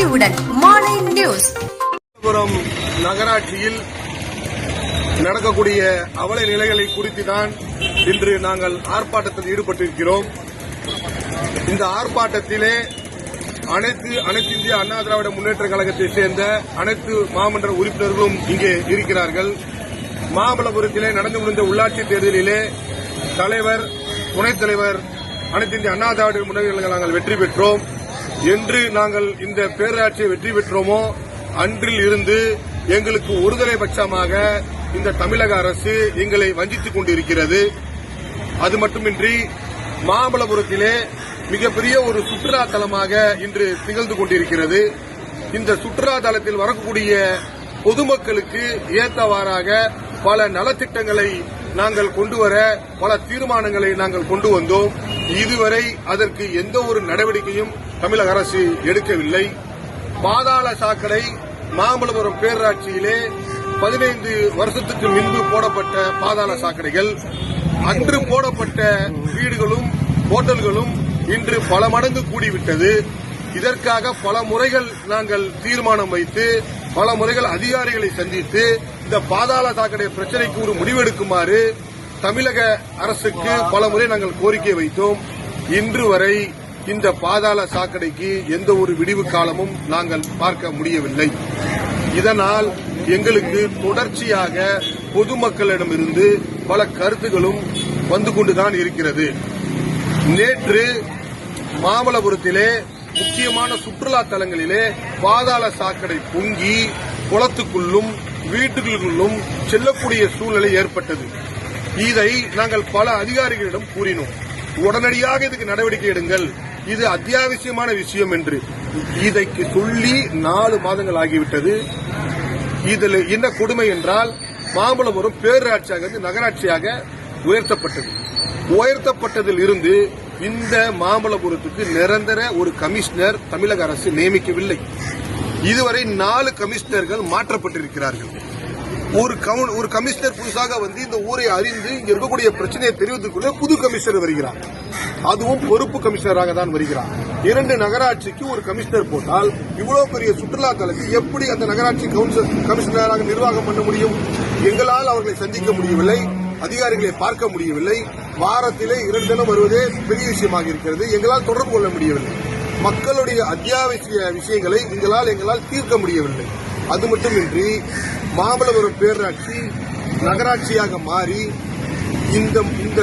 அறிவுடன் மாலை நியூஸ். நகராட்சியில் நடக்கக்கூடிய அவல நிலைகளை குறித்து தான் இன்று நாங்கள் ஆர்ப்பாட்டத்தில் ஈடுபட்டிருக்கிறோம். இந்த ஆர்ப்பாட்டத்திலே அனைத்து இந்திய அண்ணா திராவிட முன்னேற்ற கழகத்தைச் சேர்ந்த அனைத்து மாமன்ற உறுப்பினர்களும் இங்கே இருக்கிறார்கள். மாமல்லபுரத்திலே நடந்து முடிந்த உள்ளாட்சி தேர்தலிலே தலைவர், துணைத் தலைவர், அனைத்து இந்திய அண்ணா திராவிட முன்னேற்ற கழகம் நாங்கள் வெற்றி பெற்றோம். என்று நாங்கள் இந்த பேரூராட்சியை வெற்றி பெற்றோமோ அன்றில் இருந்து எங்களுக்கு ஒருதலை பட்சமாக இந்த தமிழக அரசு எங்களை வஞ்சித்துக் கொண்டிருக்கிறது. அது மட்டுமின்றி மாமல்லபுரத்திலே மிகப்பெரிய ஒரு சுற்றுலா தலமாக இன்று திகழ்ந்து கொண்டிருக்கிறது. இந்த சுற்றுலா தலத்தில் வரக்கூடிய பொதுமக்களுக்கு ஏற்றவாறாக பல நலத்திட்டங்களை நாங்கள் கொண்டுவர பல தீர்மானங்களை நாங்கள் கொண்டு வந்தோம். இதுவரை அதற்கு எந்த ஒரு நடவடிக்கையும் தமிழக அரசு எடுக்கவில்லை. பாதாள சாக்கடை மாமல்லபுரம் பேரூராட்சியிலே 15 வருஷத்துக்கு முன்பு போடப்பட்ட பாதாள சாக்கடைகள், அன்று போடப்பட்ட வீடுகளும் ஹோட்டல்களும் இன்று பல மடங்கு கூடிவிட்டது. இதற்காக பல முறைகள் நாங்கள் தீர்மானம் வைத்து பல முறைகள் அதிகாரிகளை சந்தித்து இந்த பாதாள சாக்கடை பிரச்சினைக்கு ஒரு முடிவெடுக்குமாறு தமிழக அரசுக்கு பல முறை நாங்கள் கோரிக்கை வைத்தோம். இன்று வரை இந்த பாதாள சாக்கடைக்கு எந்த ஒரு விடிவு காலமும் நாங்கள் பார்க்க முடியவில்லை. இதனால் எங்களுக்கு தொடர்ச்சியாக பொதுமக்களிடமிருந்து பல கருத்துகளும் வந்து கொண்டுதான் இருக்கிறது. நேற்று மாமல்லபுரத்திலே முக்கியமான சுற்றுலா தலங்களிலே பாதாள சாக்கடை பொங்கி குளத்துக்குள்ளும் வீட்டுகளுக்குள்ளும் செல்லக்கூடிய சூழ்நிலை ஏற்பட்டது. இதை நாங்கள் பல அதிகாரிகளிடம் கூறினோம். உடனடியாக இதுக்கு நடவடிக்கை எடுங்கள், இது அத்தியாவசியமான விஷயம் என்று. இதைக்கு சொல்லி 4 மாதங்கள் ஆகிவிட்டது. இதில் என்ன கொடுமை என்றால் மாமல்லபுரம் பேரூராட்சியாக நகராட்சியாக உயர்த்தப்பட்டது. உயர்த்தப்பட்டதில் இருந்து இந்த மாமல்லபுரத்துக்கு நிரந்தர ஒரு கமிஷனர் தமிழக அரசு நியமிக்கவில்லை. இதுவரை 4 கமிஷனர்கள் மாற்றப்பட்டிருக்கிறார்கள். ஒரு கமிஷனர் புதுசாக வந்து இந்த ஊரை அறிந்து இங்க இருக்கக்கூடிய பிரச்சனையை தெரிவித்துக் புது கமிஷனர் வருகிறார். அதுவும் பொறுப்பு கமிஷனராக தான் வருகிறார். 2 நகராட்சிக்கு ஒரு கமிஷனர் போட்டால் இவ்வளவு பெரிய சுற்றுலா தலத்தில் எப்படி அந்த நகராட்சி கமிஷனராக நிர்வாகம் பண்ண முடியும்? எங்களால் அவர்களை சந்திக்க முடியவில்லை, அதிகாரிகளை பார்க்க முடியவில்லை. வாரத்திலே 2 தினம் வருவதே பெரிய விஷயமாக இருக்கிறது. எங்களால் தொடர்பு கொள்ள முடியவில்லை. மக்களுடைய அத்தியாவசிய விஷயங்களை எங்களால் தீர்க்க முடியவில்லை. அது மட்டுமின்றி மாமல்லபுரம் பேரூராட்சி நகராட்சியாக மாறி இந்த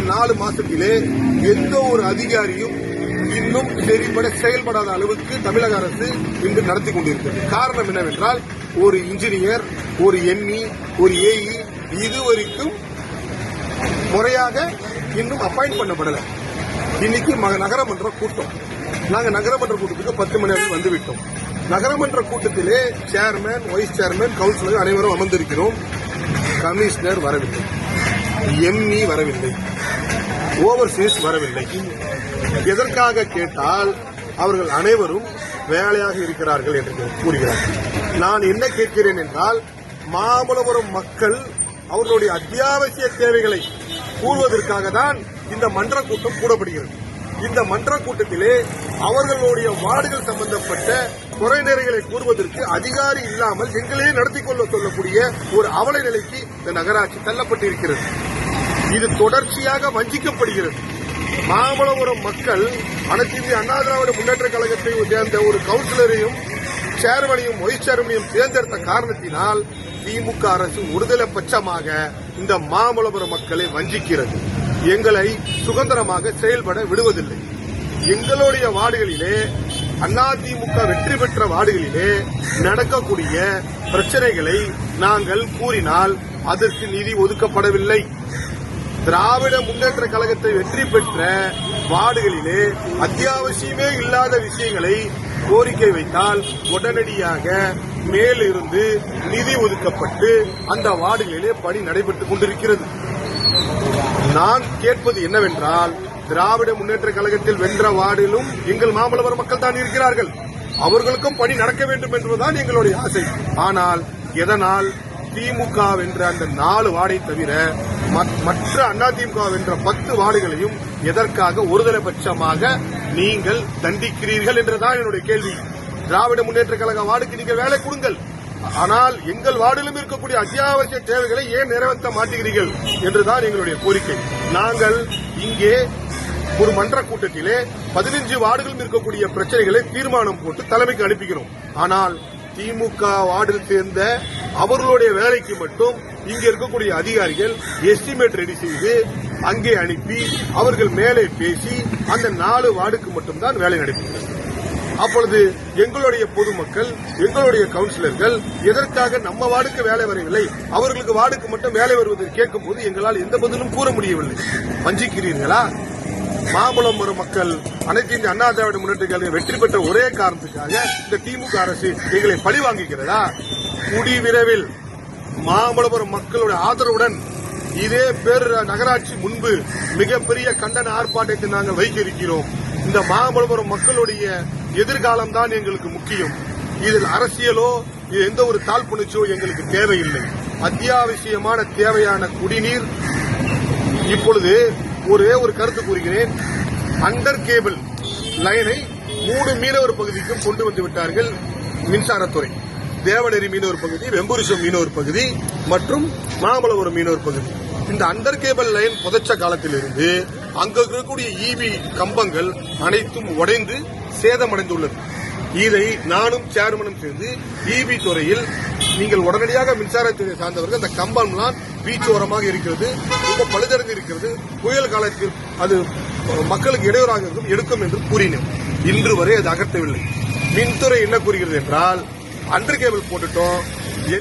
4 மாசத்திலே எந்த ஒரு அதிகாரியும் இன்னும் செயல்படாத அளவுக்கு தமிழக அரசு இன்று நடத்தி கொண்டிருக்கிறது. காரணம் என்னவென்றால் ஒரு இன்ஜினியர், ஒரு எம்இ, ஒரு ஏஇ இதுவரைக்கும் முறையாக இன்னும் அப்பாயிண்ட் பண்ணப்படல. இன்னைக்கு நகரமன்ற கூட்டம், நாங்கள் நகரமன்ற கூட்டத்துக்கு 10 மணி வரை வந்துவிட்டோம். நகரமன்ற கூட்டத்திலே சேர்மன், வைஸ் சேர்மன், கவுன்சிலர் அனைவரும் அமர்ந்திருக்கிறோம். கமிஷனர் வரவில்லை, எம்இ வரவில்லை, ஓவர்சீஸ் வரவில்லை. எதற்காக கேட்டால் அவர்கள் அனைவரும் வேலையாக இருக்கிறார்கள் என்று கூறுகிறார்கள். நான் என்ன கேட்கிறேன் என்றால் மாமல்லபுரம் மக்கள் அவர்களுடைய அத்தியாவசிய தேவைகளை கூறுவதற்காக தான் இந்த மன்ற கூட்டம் கூடப்படுகிறது. இந்த மன்ற கூட்டத்திலே அவர்களுடைய வார்டுகள் சம்பந்தப்பட்ட குறைநிறைகளை கூறுவதற்கு அதிகாரி இல்லாமல் எங்களே நடத்தி கொள்ள சொல்லக்கூடிய ஒரு அவல நிலைக்கு இந்த நகராட்சி தள்ளப்பட்டிருக்கிறது. இது தொடர்ச்சியாக வஞ்சிக்கப்படுகிறது. மாமல்லபுரம் மக்கள் அனைத்து இந்திய அண்ணா திராவிட முன்னேற்ற கழகத்தை சேர்ந்த ஒரு கவுன்சிலரையும் சேர்மனையும் வைஸ் சேர்மனையும் தேர்ந்தெடுத்த காரணத்தினால் திமுக அரசு ஒருதலை பட்சமாக இந்த மாமல்லபுரம் மக்களை வஞ்சிக்கிறது. எங்களை சுதந்திரமாக செயல்பட விடுவதில்லை. எங்களுடைய வார்டுகளிலே அதிமுக வெற்றி பெற்ற வார்டுகளிலே நடக்கக்கூடிய பிரச்சனைகளை நாங்கள் கூறினால் அதற்கு நிதி ஒதுக்கப்படவில்லை. திராவிட முன்னேற்ற கழகத்தை வெற்றி பெற்ற வார்டுகளிலே அத்தியாவசியமே இல்லாத விஷயங்களை கோரிக்கை வைத்தால் உடனடியாக மேலிருந்து நிதி ஒதுக்கப்பட்டு அந்த வார்டுகளிலே பணி நடைபெற்றுக் கொண்டிருக்கிறது. நான் கேட்பது என்னவென்றால் திராவிட முன்னேற்ற கழகத்தில் வென்ற வார்டிலும் எங்கள் மாமல்லபுரம் மக்கள் தான் இருக்கிறார்கள். அவர்களுக்கும் பணி நடக்க வேண்டும் என்பதுதான் எங்களுடைய ஆசை. ஆனால் எதனால் திமுக வென்ற அந்த 4 வார்டை தவிர மற்ற அதிமுக வென்ற 10 வார்டுகளையும் எதற்காக ஒருதலை பட்சமாக நீங்கள் தண்டிக்கிறீர்கள் என்றுதான் என்னுடைய கேள்வி. திராவிட முன்னேற்ற கழக வார்டுக்கு நீங்கள் வேலை கொடுங்கள். ஆனால் எங்கள் வார்டிலும் இருக்கக்கூடிய அத்தியாவசிய தேவைகளை ஏன் நிறைவேற்ற மாட்டேங்கிறீர்கள் என்றுதான் எங்களுடைய கோரிக்கை. நாங்கள் இங்கே ஒரு மன்ற கூட்டத்திலே 15 வார்டுகளும் இருக்கக்கூடிய பிரச்சனைகளை தீர்மானம் போட்டு தலைமைக்கு அனுப்புகிறோம். ஆனால் திமுக வார்டில் சேர்ந்த அவர்களுடைய வேலைக்கு மட்டும் இங்க இருக்கக்கூடிய அதிகாரிகள் எஸ்டிமேட் ரெடி செய்து அங்கே அனுப்பி அவர்கள் மேலே பேசி அந்த 4 வார்டுக்கு மட்டும்தான் வேலை நடைபெறுகிறது. அப்பொழுது எங்களுடைய பொதுமக்கள், எங்களுடைய கவுன்சிலர்கள் எதற்காக நம்ம வார்டுக்கு வேலை வரவில்லை, அவர்களுக்கு வார்டுக்கு மட்டும் வேலை வருவதை கேட்கும் போது எங்களால் எந்த பதிலும் கூற முடியவில்லை. வஞ்சிக்கிறீர்களா? மாம்பழம் மக்கள் அனைத்து இந்திய அண்ணா திராவிட முன்னேற்ற கழகம் வெற்றி பெற்ற ஒரே காரணத்துக்காக இந்த திமுக அரசு எங்களை பழி வாங்குகிறதா? கூடி விரைவில் மாம்பழம் மக்களுடைய ஆதரவுடன் இதே பேர் நகராட்சி முன்பு மிகப்பெரிய கண்டன ஆர்ப்பாட்டத்தை நாங்கள் வைக்க இருக்கிறோம். இந்த மாம்பழம் மக்களுடைய எதிர்காலம் தான் எங்களுக்கு முக்கியம். இதில் அரசியலோ எந்த ஒரு தாழ்ப்புணர்ச்சியோ எங்களுக்கு தேவையில்லை. அத்தியாவசியமான தேவையான குடிநீர். இப்பொழுது ஒரே ஒரு கருத்து கூறுகிறேன். அண்டர் கேபிள் லைனை 3 மீனவர் பகுதிக்கும் கொண்டு வந்து விட்டார்கள் மின்சாரத்துறை. தேவநெறி மீனவர் பகுதி, வெம்பூரிசம் மீனவர் பகுதி மற்றும் மாமல்லபுரம் மீனவர் பகுதி. இந்த அண்டர் கேபிள் லைன் புதைச்ச காலத்திலிருந்து அங்கு இருக்கக்கூடிய ஈபி கம்பங்கள் அனைத்தும் உடைந்து சேதமடைந்துள்ளது. இதை நானும் சேர்மனும் சேர்ந்து ஈபி துறையில் நீங்கள் உடனடியாக மின்சாரத்துறை சார்ந்தவர்கள் அந்த கம்பம்லாம் பீச் ஓரமாக இருக்கிறது, ரொம்ப பழுதடைந்து இருக்கிறது, புயல் காலத்தில் அது மக்களுக்கு இடையூறாக இருக்கும், எடுக்கும் என்று கூறினோம். இன்று வரை அது அகற்றவில்லை. மின்துறை என்ன கூறுகிறது என்றால் அண்டர் கேபிள் போட்டுட்டோம்,